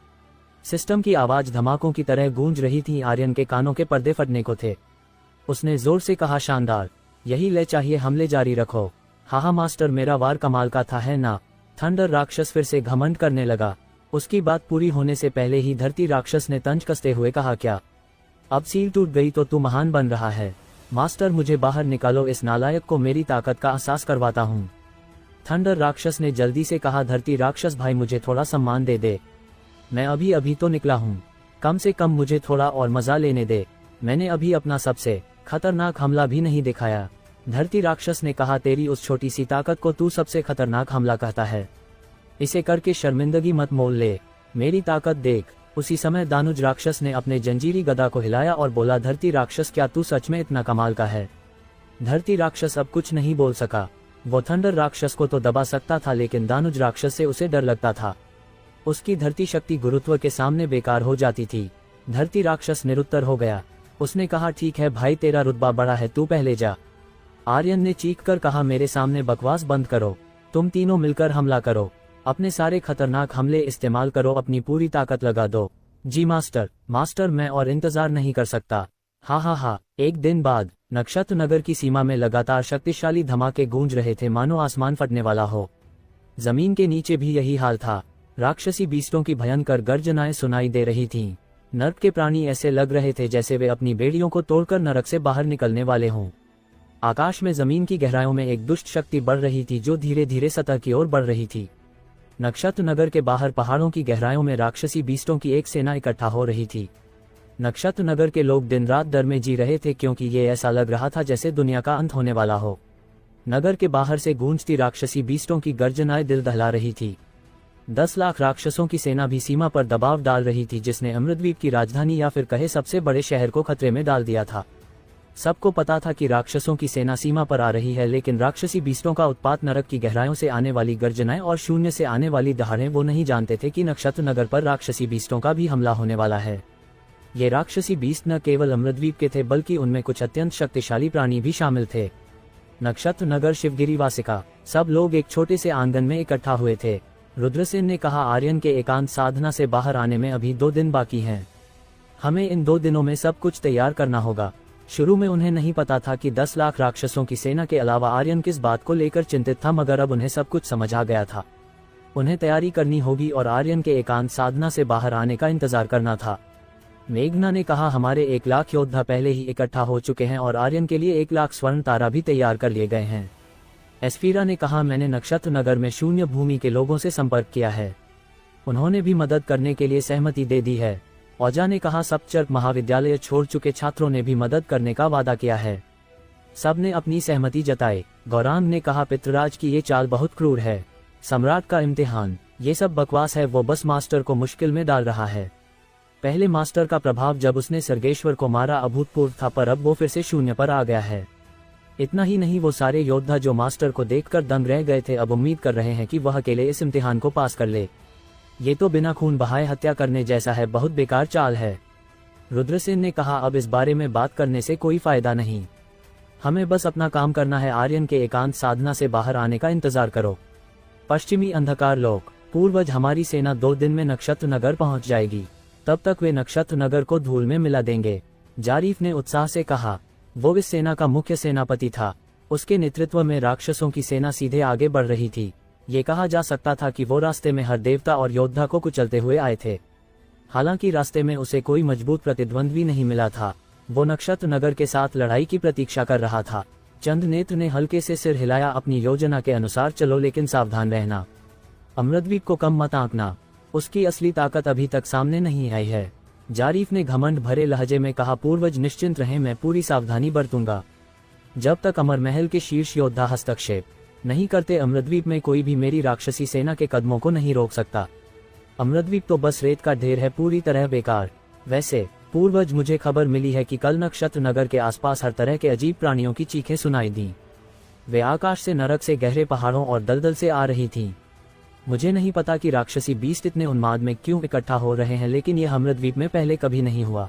सिस्टम की आवाज धमाकों की तरह गूंज रही थी। आर्यन के कानों के पर्दे फटने को थे। उसने जोर से कहा, शानदार, यही ले चाहिए, हमले जारी रखो। हाँ मास्टर, मेरा वार कमाल का था, है ना। थंडर राक्षस फिर से घमंड करने लगा। उसकी बात पूरी होने से पहले ही धरती राक्षस ने तंज कसते हुए कहा, क्या अब सील टूट गई तो तू महान बन रहा है। मास्टर, मुझे बाहर निकालो, इस नालायक को मेरी ताकत का एहसास करवाता हूँ। थंडर राक्षस ने जल्दी से कहा, धरती राक्षस भाई, मुझे थोड़ा सम्मान दे दे। मैं अभी अभी तो निकला हूँ, कम से कम मुझे थोड़ा और मजा लेने दे। मैंने अभी अपना सबसे खतरनाक हमला भी नहीं दिखाया। धरती राक्षस ने कहा, तेरी उस छोटी सी ताकत को तू सबसे खतरनाक हमला कहता है। इसे करके शर्मिंदगी मत मोल ले, मेरी ताकत देख। उसी समय दानुज राक्षस ने अपने जंजीरी गदा को हिलाया और बोला, धरती राक्षस, क्या तू सच में इतना कमाल का है। धरती राक्षस अब कुछ नहीं बोल सका। वो थंडर राक्षस को तो दबा सकता था, लेकिन दानुज राक्षस से उसे डर लगता था। उसकी धरती शक्ति गुरुत्व के सामने बेकार हो जाती थी। धरती राक्षस निरुत्तर हो गया। उसने कहा, ठीक है भाई, तेरा रुतबा बड़ा है, तू पहले जा। आर्यन ने चीख कर कहा, मेरे सामने बकवास बंद करो, तुम तीनों मिलकर हमला करो। अपने सारे खतरनाक हमले इस्तेमाल करो, अपनी पूरी ताकत लगा दो। जी मास्टर। मास्टर, मैं और इंतजार नहीं कर सकता। हा। एक दिन बाद नक्षत्र नगर की सीमा में लगातार शक्तिशाली धमाके गूंज रहे थे, मानो आसमान फटने वाला हो। जमीन के नीचे भी यही हाल था। राक्षसी बीस्टों की भयंकर गर्जनाएं सुनाई दे रही थीं। नर्क के प्राणी ऐसे लग रहे थे जैसे वे अपनी बेड़ियों को तोड़कर नरक से बाहर निकलने वाले हों। आकाश में जमीन की गहराइयों में एक दुष्ट शक्ति बढ़ रही थी, जो धीरे धीरे सतह की ओर बढ़ रही थी। नक्षत्र नगर के बाहर पहाड़ों की गहराइयों में राक्षसी बीस्टों की एक सेना इकट्ठा हो रही थी। नक्षत्र नगर के लोग दिन रात डर में जी रहे थे, क्योंकि ये ऐसा लग रहा था जैसे दुनिया का अंत होने वाला हो। नगर के बाहर से गूंजती राक्षसी बीस्टों की गर्जनाएं दिल दहला रही थी। 10 लाख राक्षसों की सेना भी सीमा पर दबाव डाल रही थी, जिसने अमृतद्वीप की राजधानी या फिर कहे सबसे बड़े शहर को खतरे में डाल दिया था। सबको पता था कि राक्षसों की सेना सीमा पर आ रही है, लेकिन राक्षसी बीस्टों का उत्पात, नरक की गहराइयों से आने वाली गर्जनाएं और शून्य से आने वाली दहाड़ें, वो नहीं जानते थे कि नक्षत्र नगर पर राक्षसी बीस्टों का भी हमला होने वाला है। ये राक्षसी बीस्ट न केवल अमृतद्वीप के थे, बल्कि उनमें कुछ अत्यंत शक्तिशाली प्राणी भी शामिल थे। नक्षत्र नगर शिवगिरी वासिका सब लोग एक छोटे से आंगन में इकट्ठा हुए थे। रुद्रसेन ने कहा, आर्यन के एकांत साधना से बाहर आने में अभी 2 दिन बाकी हैं। हमें इन 2 दिनों में सब कुछ तैयार करना होगा। शुरू में उन्हें नहीं पता था कि 10 लाख राक्षसों की सेना के अलावा आर्यन किस बात को लेकर चिंतित था, मगर अब उन्हें सब कुछ समझ आ गया था। उन्हें तैयारी करनी होगी और आर्यन के एकांत साधना से बाहर आने का इंतजार करना था। मेघना ने कहा, हमारे 1 लाख योद्धा पहले ही इकट्ठा हो चुके हैं और आर्यन के लिए 1 लाख स्वर्ण तारा भी तैयार कर लिए गए हैं। एस्फीरा ने कहा, मैंने नक्षत्र नगर में शून्य भूमि के लोगों से संपर्क किया है, उन्होंने भी मदद करने के लिए सहमति दे दी है। औजा ने कहा, सप्तचर्क महाविद्यालय छोड़ चुके छात्रों ने भी मदद करने का वादा किया है। सब ने अपनी सहमति जताई। गौरांग ने कहा, पितृराज की ये चाल बहुत क्रूर है। सम्राट का इम्तिहान, ये सब बकवास है, वो बस मास्टर को मुश्किल में डाल रहा है। पहले मास्टर का प्रभाव जब उसने सर्गेश्वर को मारा अभूतपूर्व था, पर अब वो फिर से शून्य पर आ गया है। इतना ही नहीं, वो सारे योद्धा जो मास्टर को देखकर दंग रह गए थे, अब उम्मीद कर रहे हैं कि वह अकेले इस इम्तिहान को पास कर ले। ये तो बिना खून बहाए हत्या करने जैसा है, बहुत बेकार चाल है। रुद्रसेन ने कहा, अब इस बारे में बात करने से कोई फायदा नहीं, हमें बस अपना काम करना है। आर्यन के एकांत साधना से बाहर आने का इंतजार करो। पश्चिमी अंधकार लोक पूर्वज, हमारी सेना 2 दिन में नक्षत्र नगर पहुंच जाएगी, तब तक वे नक्षत्र नगर को धूल में मिला देंगे। जारीफ ने उत्साह से कहा। वो इस सेना का मुख्य सेनापति था। उसके नेतृत्व में राक्षसों की सेना सीधे आगे बढ़ रही थी। ये कहा जा सकता था कि वो रास्ते में हर देवता और योद्धा को कुचलते हुए आए थे। हालांकि रास्ते में उसे कोई मजबूत प्रतिद्वंद्वी नहीं मिला था। वो नक्षत्र नगर के साथ लड़ाई की प्रतीक्षा कर रहा था। चंद्रनेत्र ने हल्के से सिर हिलाया, अपनी योजना के अनुसार चलो, लेकिन सावधान रहना। अमृतद्वीप को कम मत आंकना, उसकी असली ताकत अभी तक सामने नहीं आई है। जारीफ ने घमंड भरे लहजे में कहा, पूर्वज निश्चिंत रहें, मैं पूरी सावधानी बरतूंगा। जब तक अमर महल के शीर्ष योद्धा हस्तक्षेप नहीं करते, अमृतद्वीप में कोई भी मेरी राक्षसी सेना के कदमों को नहीं रोक सकता। अमृतद्वीप तो बस रेत का ढेर है, पूरी तरह बेकार। वैसे पूर्वज, मुझे खबर मिली है कि कल नक्षत्र नगर के आसपास हर तरह के अजीब प्राणियों की चीखें सुनाई दी। वे आकाश से, नरक से, गहरे पहाड़ों और दलदल से आ रही थीं। मुझे नहीं पता कि राक्षसी बीस्ट इतने उन्माद में क्यों इकट्ठा हो रहे हैं, लेकिन यह अमृतद्वीप में पहले कभी नहीं हुआ।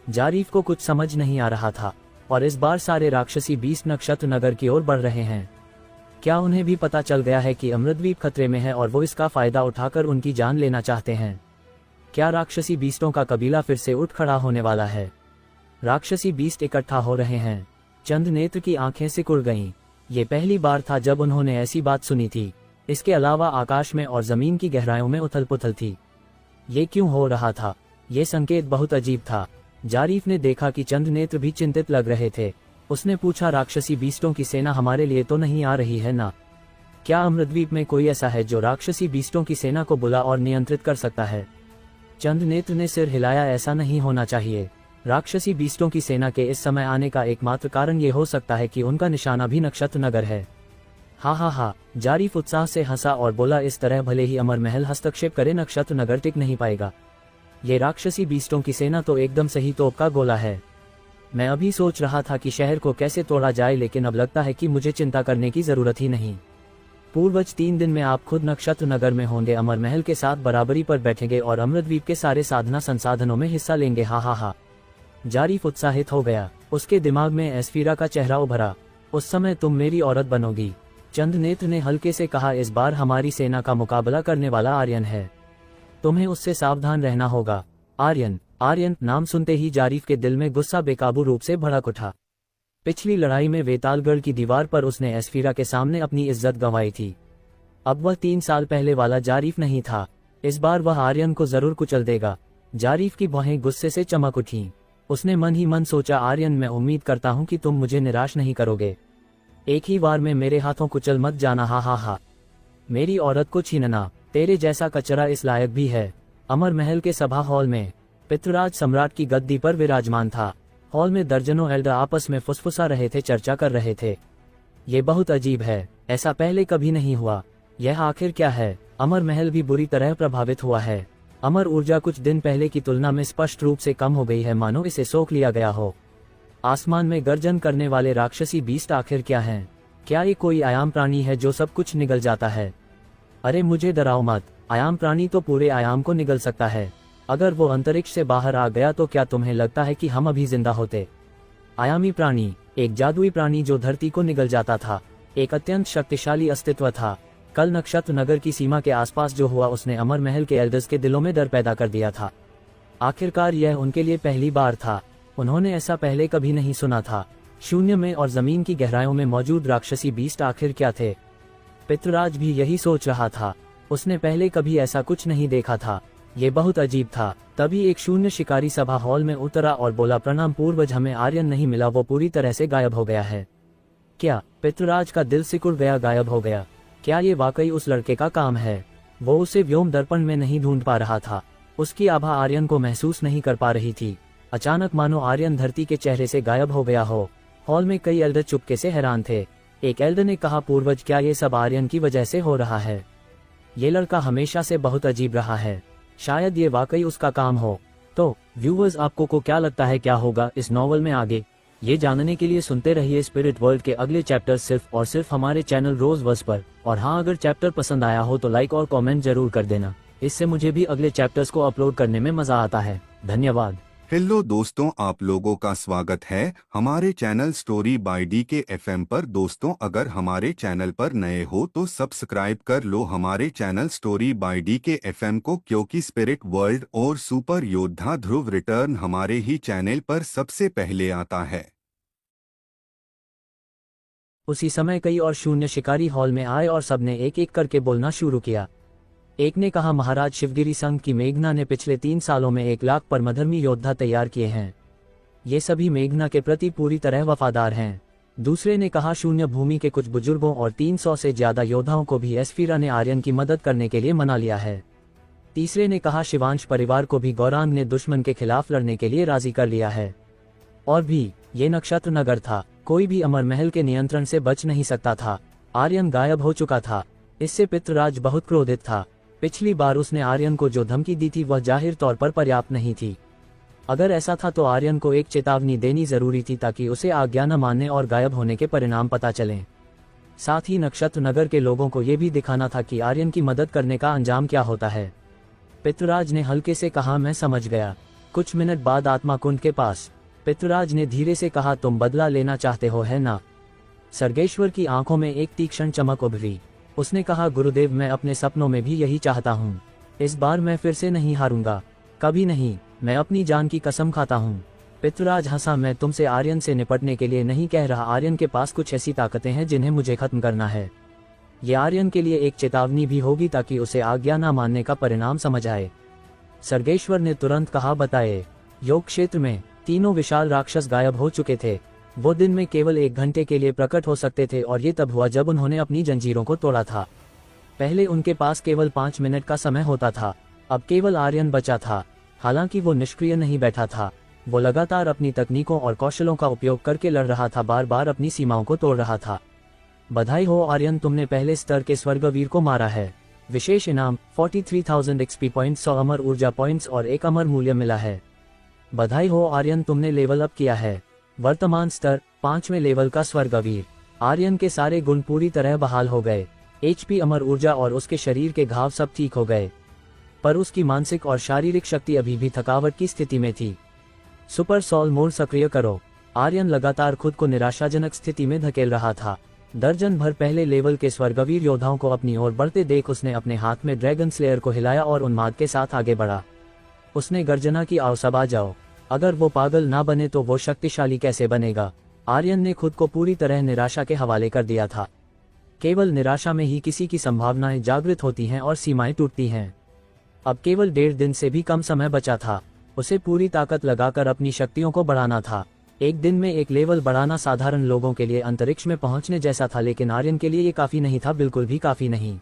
जारीफ को कुछ समझ नहीं आ रहा था, और इस बार सारे राक्षसी बीस्ट नक्षत्र नगर की ओर बढ़ रहे हैं। क्या उन्हें भी पता चल गया है कि अमृतद्वीप खतरे में है और वो इसका फायदा उठाकर उनकी जान लेना चाहते हैं? क्या राक्षसी बीस्टों का कबीला फिर से उठ खड़ा होने वाला है? राक्षसी बीस्ट इकट्ठा हो रहे हैं। चंद्रनेत्र की आंखें सिकुड़ गईं। ये पहली बार था जब उन्होंने ऐसी बात सुनी थी। इसके अलावा आकाश में और जमीन की गहराइयों में उथल पुथल थी। ये क्यों हो रहा था? ये संकेत बहुत अजीब था। जारीफ ने देखा कि चंद्रनेत्र भी चिंतित लग रहे थे। उसने पूछा, राक्षसी बीस्टों की सेना हमारे लिए तो नहीं आ रही है ना? क्या अमृतद्वीप में कोई ऐसा है जो राक्षसी बीस्टों की सेना को बुला और नियंत्रित कर सकता है? चंद्रनेत्र ने सिर हिलाया, ऐसा नहीं होना चाहिए। राक्षसी बीस्टों की सेना के इस समय आने का एकमात्र कारण ये हो सकता है कि उनका निशाना भी नक्षत्र नगर है। हा हा हा, जारीफ उत्साह से हंसा और बोला, इस तरह भले ही अमर महल हस्तक्षेप करे, नक्षत्र नगर टिक नहीं पाएगा। ये राक्षसी बीस्टों की सेना तो एकदम सही तोप का गोला है। मैं अभी सोच रहा था कि शहर को कैसे तोड़ा जाए, लेकिन अब लगता है कि मुझे चिंता करने की जरूरत ही नहीं। पूर्वज, 3 दिन में आप खुद नक्षत्र नगर में होंगे, अमर महल के साथ बराबरी पर बैठेंगे और अमृतद्वीप के सारे साधना संसाधनों में हिस्सा लेंगे। हा हा हा। जारीफ उत्साहित हो गया। उसके दिमाग में एस्फीरा का चेहरा उभरा। उस समय तुम मेरी औरत बनोगी। चंद्रनेत्र ने हल्के से कहा, इस बार हमारी सेना का मुकाबला करने वाला आर्यन है। तुम्हें उससे सावधान रहना होगा। आर्यन, आर्यन नाम सुनते ही जारीफ के दिल में गुस्सा बेकाबू रूप से भड़क उठा। पिछली लड़ाई में वेतालगढ़ की दीवार पर उसने एस्फीरा के सामने अपनी इज्जत गंवाई थी। अब वह 3 साल पहले वाला जारीफ नहीं था। इस बार वह आर्यन को जरूर कुचल देगा। जारीफ की भौहें गुस्से से चमक उठीं। उसने मन ही मन सोचा, आर्यन, मैं उम्मीद करता हूं कि तुम मुझे निराश नहीं करोगे। एक ही बार में मेरे हाथों कुचल मत जाना। हा हा हा। मेरी औरत को छीनना, तेरे जैसा कचरा इस लायक भी है? अमर महल के सभा हॉल में पितृराज सम्राट की गद्दी पर विराजमान था। हॉल में दर्जनों एल्डर आपस में फुसफुसा रहे थे, चर्चा कर रहे थे। ये बहुत अजीब है, ऐसा पहले कभी नहीं हुआ। यह आखिर क्या है? अमर महल भी बुरी तरह प्रभावित हुआ है। अमर ऊर्जा कुछ दिन पहले की तुलना में स्पष्ट रूप से कम हो गई है, मानो इसे सोख लिया गया हो। आसमान में गर्जन करने वाले राक्षसी बीस्ट आखिर क्या हैं? क्या ये कोई आयाम प्राणी है जो सब कुछ निगल जाता है? अरे मुझे डराओ मत। आयाम प्राणी तो पूरे आयाम को निगल सकता है। अगर वो अंतरिक्ष से बाहर आ गया तो क्या तुम्हें लगता है कि हम अभी जिंदा होते? आयामी प्राणी, एक जादुई प्राणी जो धरती को निगल जाता था, एक अत्यंत शक्तिशाली अस्तित्व था। कल नक्षत्र नगर की सीमा के आसपास जो हुआ, उसने अमर महल के एल्डर्स के दिलों में डर पैदा कर दिया था। आखिरकार यह उनके लिए पहली बार था। उन्होंने ऐसा पहले कभी नहीं सुना था। शून्य में और जमीन की गहराइयों में मौजूद राक्षसी बीस्ट आखिर क्या थे? पितृराज भी यही सोच रहा था। उसने पहले कभी ऐसा कुछ नहीं देखा था। ये बहुत अजीब था। तभी एक शून्य शिकारी सभा हॉल में उतरा और बोला, प्रणाम पूर्वज, हमें आर्यन नहीं मिला, वो पूरी तरह से गायब हो गया है। क्या? पितृराज का दिल सिकुड़ गया। गायब हो गया? क्या ये वाकई उस लड़के का काम है? वो उसे व्योम दर्पण में नहीं ढूंढ पा रहा था। उसकी आभा आर्यन को महसूस नहीं कर पा रही थी। अचानक मानो आर्यन धरती के चेहरे से गायब हो गया हो। हॉल में कई एल्डर चुपके से हैरान थे। एक एल्डर ने कहा, पूर्वज, क्या ये सब आर्यन की वजह से हो रहा है? ये लड़का हमेशा से बहुत अजीब रहा है। शायद ये वाकई उसका काम हो। तो व्यूवर्स, आपको को क्या लगता है क्या होगा इस नॉवल में आगे? ये जानने के लिए सुनते रहिए स्पिरिट वर्ल्ड के अगले चैप्टर सिर्फ और सिर्फ हमारे चैनल रोज वर्स पर। और हाँ, अगर चैप्टर पसंद आया हो तो लाइक और कमेंट जरूर कर देना। इससे मुझे भी अगले चैप्टर्स को अपलोड करने में मजा आता है। धन्यवाद। हेलो दोस्तों, आप लोगों का स्वागत है हमारे चैनल स्टोरी बाय डी के FM पर। दोस्तों, अगर हमारे चैनल पर नए हो तो सब्सक्राइब कर लो हमारे चैनल स्टोरी बाय डी के FM को, क्योंकि स्पिरिट वर्ल्ड और सुपर योद्धा ध्रुव रिटर्न हमारे ही चैनल पर सबसे पहले आता है। उसी समय कई और शून्य शिकारी हॉल में आए और सबने एक एक करके बोलना शुरू किया। एक ने कहा, महाराज शिवगिरी संघ की मेघना ने पिछले 3 सालों में 1 लाख परमधर्मी योद्धा तैयार किए हैं। ये सभी मेघना के प्रति पूरी तरह वफादार हैं। दूसरे ने कहा शून्य भूमि के कुछ बुजुर्गों और 300 से ज्यादा योद्धाओं को भी एस्फीरा ने आर्यन की मदद करने के लिए मना लिया है। तीसरे ने कहा शिवांश परिवार को भी गौरांग ने दुश्मन के खिलाफ लड़ने के लिए राजी कर लिया है। और भी ये नक्षत्र नगर था, कोई भी अमर महल के नियंत्रण से बच नहीं सकता था। आर्यन गायब हो चुका था। इससे पितृराज बहुत क्रोधित था। पिछली बार उसने आर्यन को जो धमकी दी थी वह जाहिर तौर पर पर्याप्त नहीं थी। अगर ऐसा था तो आर्यन को एक चेतावनी देनी जरूरी थी ताकि उसे आज्ञा न मानने और गायब होने के परिणाम पता चलें। साथ ही नक्षत्र नगर के लोगों को यह भी दिखाना था कि आर्यन की मदद करने का अंजाम क्या होता है। पितृराज ने हल्के से कहा मैं समझ गया। कुछ मिनट बाद आत्मा कुंड के पास पितृराज ने धीरे से कहा तुम बदला लेना चाहते हो है ना। सर्गेश्वर की आंखों में एक तीक्ष्ण चमक उभरी। उसने कहा गुरुदेव मैं अपने सपनों में भी यही चाहता हूँ। इस बार मैं फिर से नहीं हारूंगा, कभी नहीं, मैं अपनी जान की कसम खाता हूँ। पितृराज हंसा मैं तुमसे आर्यन से निपटने के लिए नहीं कह रहा। आर्यन के पास कुछ ऐसी ताकतें हैं जिन्हें मुझे खत्म करना है। ये आर्यन के लिए एक चेतावनी भी होगी ताकि उसे आज्ञा न मानने का परिणाम समझ आए। सर्गेश्वर ने तुरंत कहा बताए। योग क्षेत्र में तीनों विशाल राक्षस गायब हो चुके थे। वो दिन में केवल 1 घंटे के लिए प्रकट हो सकते थे और ये तब हुआ जब उन्होंने अपनी जंजीरों को तोड़ा था। पहले उनके पास केवल 5 मिनट का समय होता था, अब केवल आर्यन बचा था। हालांकि वो निष्क्रिय नहीं बैठा था, वो लगातार अपनी तकनीकों और कौशलों का उपयोग करके लड़ रहा था, बार बार अपनी सीमाओं को तोड़ रहा था। बधाई हो आर्यन, तुमने पहले स्तर के स्वर्गवीर को मारा है। विशेष इनाम 43,000 XP पॉइंट्स, 100 अमर ऊर्जा पॉइंट्स और 1 अमर मूल्य मिला है। बधाई हो आर्यन, तुमने लेवल अप किया है। वर्तमान स्तर 5वें लेवल का स्वर्गवीर। आर्यन के सारे गुण पूरी तरह बहाल हो गए। HP, अमर ऊर्जा और उसके शरीर के घाव सब ठीक हो गए, पर उसकी मानसिक और शारीरिक शक्ति अभी भी थकावट की स्थिति में थी। सुपर सोल मोड सक्रिय करो। आर्यन लगातार खुद को निराशाजनक स्थिति में धकेल रहा था। दर्जन भर पहले लेवल के स्वर्गवीर योद्धाओं को अपनी ओर बढ़ते देख उसने अपने हाथ में ड्रैगन स्लेयर को हिलाया और उन्माद के साथ आगे बढ़ा। उसने गर्जना की, आओ सब आ जाओ। अगर वो पागल ना बने तो वो शक्तिशाली कैसे बनेगा। आर्यन ने खुद को पूरी तरह निराशा के हवाले कर दिया था। केवल निराशा में ही किसी की संभावनाएं जागृत होती हैं और सीमाएं टूटती हैं। अब केवल 1.5 दिन से भी कम समय बचा था। उसे पूरी ताकत लगाकर अपनी शक्तियों को बढ़ाना था। एक दिन में 1 लेवल बढ़ाना साधारण लोगों के लिए अंतरिक्ष में पहुंचने जैसा था, लेकिन आर्यन के लिए ये काफी नहीं था, बिल्कुल भी काफी नहीं।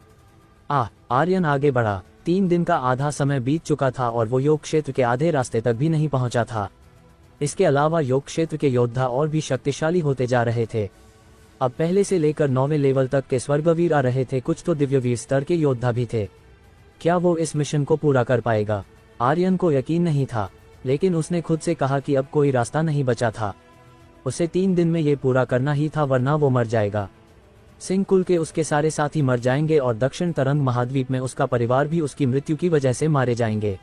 आर्यन आगे बढ़ा। 3 दिन का आधा समय बीत चुका था और वो योग क्षेत्र के आधे रास्ते तक भी नहीं पहुंचा था। इसके अलावा योग क्षेत्र के योद्धा और भी शक्तिशाली होते जा रहे थे। अब पहले से लेकर 9वें लेवल तक के स्वर्गवीर आ रहे थे, कुछ तो दिव्यवीर स्तर के योद्धा भी थे। क्या वो इस मिशन को पूरा कर पाएगा? आर्यन को यकीन नहीं था, लेकिन उसने खुद से कहा कि अब कोई रास्ता नहीं बचा था। उसे 3 दिन में ये पूरा करना ही था, वरना वो मर जाएगा। सिंह कुल के उसके सारे साथी मर जाएंगे और दक्षिण तरंग महाद्वीप में उसका परिवार भी उसकी मृत्यु की वजह से मारे जाएंगे।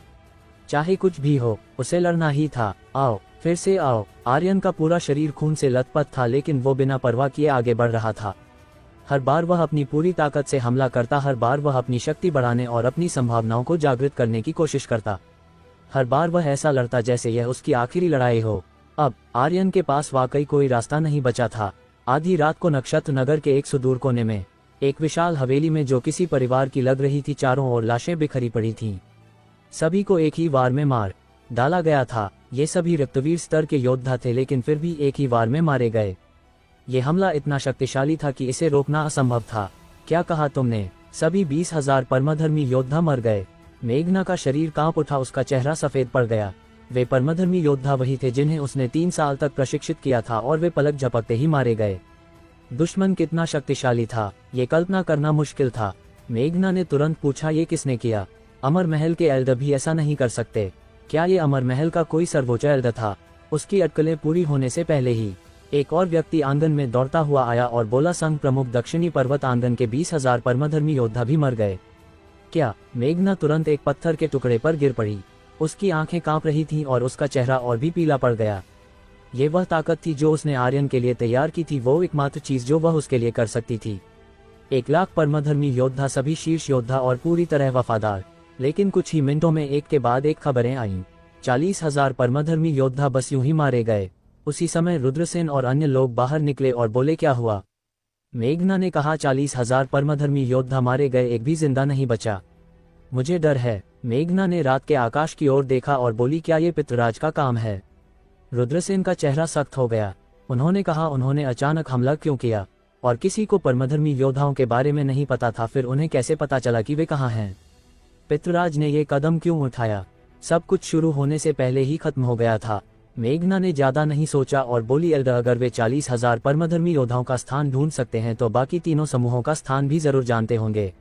चाहे कुछ भी हो, उसे लड़ना ही था। आओ, फिर से आओ। आर्यन का पूरा शरीर खून से लथपथ था, लेकिन वो बिना परवाह किए आगे बढ़ रहा था। हर बार वह अपनी पूरी ताकत से हमला करता, हर बार वह अपनी शक्ति बढ़ाने और अपनी संभावनाओं को जागृत करने की कोशिश करता। हर बार वह ऐसा लड़ता जैसे यह उसकी आखिरी लड़ाई हो। अब आर्यन के पास वाकई कोई रास्ता नहीं बचा था। आधी रात को नक्षत्र नगर के एक सुदूर कोने में एक विशाल हवेली में जो किसी परिवार की लग रही थी, चारों ओर लाशें बिखरी पड़ी थीं। सभी को एक ही वार में मार डाला गया था। ये सभी रक्तवीर स्तर के योद्धा थे, लेकिन फिर भी एक ही वार में मारे गए। ये हमला इतना शक्तिशाली था कि इसे रोकना असंभव था। क्या कहा तुमने? सभी 20,000 परमधर्मी योद्धा मर गए। मेघना का शरीर कांप उठा, उसका चेहरा सफेद पड़ गया। वे परमधर्मी योद्धा वही थे जिन्हें उसने 3 साल तक प्रशिक्षित किया था, और वे पलक झपकते ही मारे गए। दुश्मन कितना शक्तिशाली था, ये कल्पना करना मुश्किल था। मेघना ने तुरंत पूछा, ये किसने किया? अमर महल के एल्डर भी ऐसा नहीं कर सकते। क्या ये अमर महल का कोई सर्वोच्च एल्डर था? उसकी अटकलें पूरी होने से पहले ही एक और व्यक्ति आंगन में दौड़ता हुआ आया और बोला, संघ प्रमुख दक्षिणी पर्वत आंगन के 20,000 परमधर्मी योद्धा भी मर गए। क्या? मेघना तुरंत एक पत्थर के टुकड़े पर गिर पड़ी। उसकी आंखें कांप रही थीं और उसका चेहरा और भी पीला पड़ गया। ये वह ताकत थी जो उसने आर्यन के लिए तैयार की थी, वो एकमात्र चीज जो वह उसके लिए कर सकती थी। 1 लाख परमधर्मी योद्धा, सभी शीर्ष योद्धा और पूरी तरह वफादार। लेकिन कुछ ही मिनटों में एक के बाद एक खबरें आईं। 40,000 परमधर्मी योद्धा बस यूं ही मारे गए। उसी समय रुद्रसेन और अन्य लोग बाहर निकले और बोले, क्या हुआ? मेघना ने कहा, 40,000 परमधर्मी योद्धा मारे गए, एक भी जिंदा नहीं बचा। मुझे डर है। मेघना ने रात के आकाश की ओर देखा और बोली, क्या ये पितृराज का काम है? रुद्रसेन का चेहरा सख्त हो गया। उन्होंने कहा, उन्होंने अचानक हमला क्यों किया? और किसी को परमधर्मी योद्धाओं के बारे में नहीं पता था, फिर उन्हें कैसे पता चला कि वे कहाँ हैं? पितृराज ने ये कदम क्यों उठाया? सब कुछ शुरू होने से पहले ही खत्म हो गया था। मेघना ने ज्यादा नहीं सोचा और बोली, अगर वे 40,000 परमधर्मी योद्धाओं का स्थान ढूंढ सकते हैं तो बाकी तीनों समूहों का स्थान भी जरूर जानते होंगे।